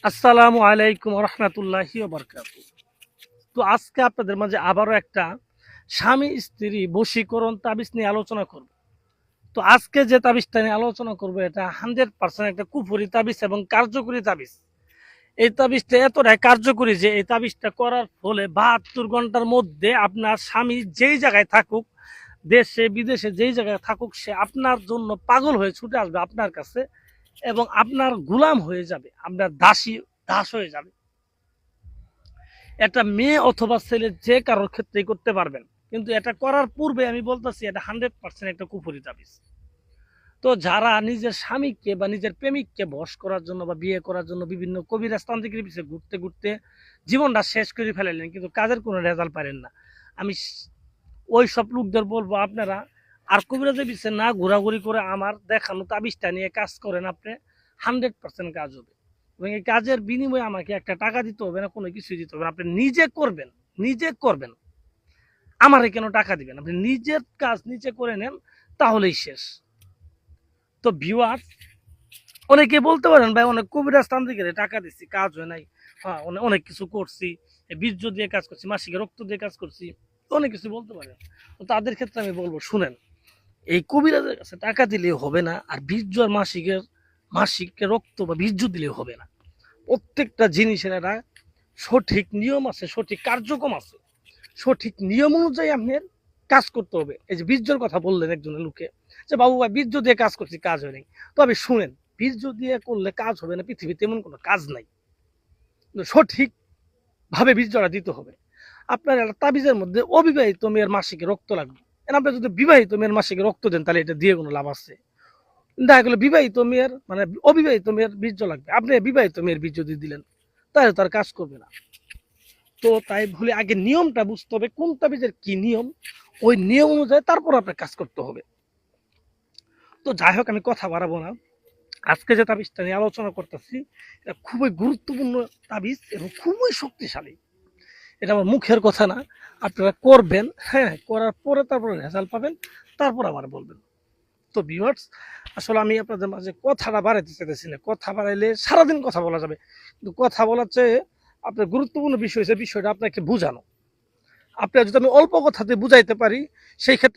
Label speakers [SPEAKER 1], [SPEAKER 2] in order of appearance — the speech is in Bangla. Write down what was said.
[SPEAKER 1] আসসালামু আলাইকুম রহমতুল্লাহি বারকাতু। তো আজকে আপনাদের মাঝে আবারও একটা স্বামী স্ত্রী বশীকরণ তাবিজ নিয়ে আলোচনা করব। তো আজকে যে তাবিজটা নিয়ে আলোচনা করব এটা 100% একটা কুফরি তাবিজ এবং কার্যকরী তাবিজ। এই তাবিজটা এতটাই কার্যকরী যে এই তাবিজটা করার ফলে 72 ঘন্টার মধ্যে আপনার স্বামী যেই জায়গায় থাকুক, দেশে বিদেশে যেই জায়গায় থাকুক, সে আপনার জন্য পাগল হয়ে ছুটে আসবে আপনার কাছে এবং আপনার গুলাম হয়ে যাবে, আপনার দাস হয়ে যাবে। এটা মেয়ে অথবা ছেলে যে কারোর ক্ষেত্রেই করতে পারবেন, কিন্তু এটা করার পূর্বে আমি বলতেছি এটা 100% একটা কুফরি তাবিজ। তো যারা নিজের স্বামীকে বা নিজের প্রেমিককে বশ করার জন্য বা বিয়ে করার জন্য বিভিন্ন কবিরাজ তান্ত্রিকের পিছিয়ে ঘুরতে ঘুরতে জীবনটা শেষ করে ফেলালেন কিন্তু কাজের কোনো রেজাল্ট পারেন না, আমি ওই সব লোকদের বলবো আপনারা আর কবিরাজের পিছিয়ে না ঘোরাঘুরি করে আমার দেখানো তাবিজটা নিয়ে কাজ করেন, আপনি 100% কাজ হবে। এবং এই কাজের বিনিময়ে আমাকে একটা টাকা দিতে হবে না, কোনো কিছু দিতে হবে না, আপনি নিজে করবেন। নিজে করবেন, আমারে কেন টাকা দিবেন? আপনি নিজের কাজ নিজে করে নেন, তাহলেই শেষ। তো ভিউয়ার্স, অনেকে বলতে পারেন ভাই অনেক কবিরাজ তান্ত্রিকের টাকা দিচ্ছি কাজ হয় নাই, হ্যাঁ অনেক কিছু করছি, বীর্য দিয়ে কাজ করছি, মাসিক রক্ত দিয়ে কাজ করছি, অনেক কিছু বলতে পারেন। তো তাদের ক্ষেত্রে আমি বলবো শুনেন, এই কবিরাজের কাছে টাকা দিলেও হবে না, আর বীর্য আর মাসিক রক্ত বা বীর্য দিলেও হবে না। প্রত্যেকটা জিনিসের একটা সঠিক নিয়ম আছে, সঠিক কার্যক্রম আছে, সঠিক নিয়ম অনুযায়ী আপনার কাজ করতে হবে। এই যে বীর্যর কথা বললেন একজনের লোকে, যে বাবু ভাই বীর্য দিয়ে কাজ করছি কাজ হয়নি, তবে শুনেন, বীর্য দিয়ে করলে কাজ হবে না, পৃথিবীতে এমন কোনো কাজ নাই। সঠিক ভাবে বীর্যটা দিতে হবে। আপনার একটা তাবিজের মধ্যে অবিবাহিত মেয়ের মাসিকে রক্ত লাগবে, আপনি যদি বিবাহিত মেয়ের মাসিকে রক্ত দেন তাহলে এটা দিয়ে কোনো লাভ আছে? দেখা গেলো বিবাহিত মেয়ের মানে অবিবাহিত মেয়ের বীর্য লাগবে, আপনি বিবাহিত মেয়ের বীর্য দিয়ে দিলেন, তাহলে তার কাজ করবে না। তো তাই বলে আগে নিয়মটা বুঝতে হবে কোন তাবিজের কি নিয়ম, ওই নিয়ম অনুযায়ী তারপর আপনার কাজ করতে হবে। তো যাই হোক, আমি কথা বাড়াবো না। আজকে যে তাবিজটা নিয়ে আলোচনা করতেছি এটা খুবই গুরুত্বপূর্ণ তাবিজ এবং খুবই শক্তিশালী। এটা আমার মুখের কথা না, আপনারা করবেন, হ্যাঁ করার পরে তারপরে রেজাল্ট পাবেন, তারপর আমার বলবেন। তো ভিউয়ার্স, আসলে আমি আপনাদের মাঝে কথাটা বাড়াইতে চাইতেছি না, কথা বাড়াইলে সারাদিন কথা বলা যাবে, কিন্তু কথা বলার চেয়ে আপনার গুরুত্বপূর্ণ বিষয় হচ্ছে বিষয়টা আপনাকে বোঝানো। আপনার যদি আমি অল্প কথাতে বুঝাইতে পারি, সেই ক্ষেত্রে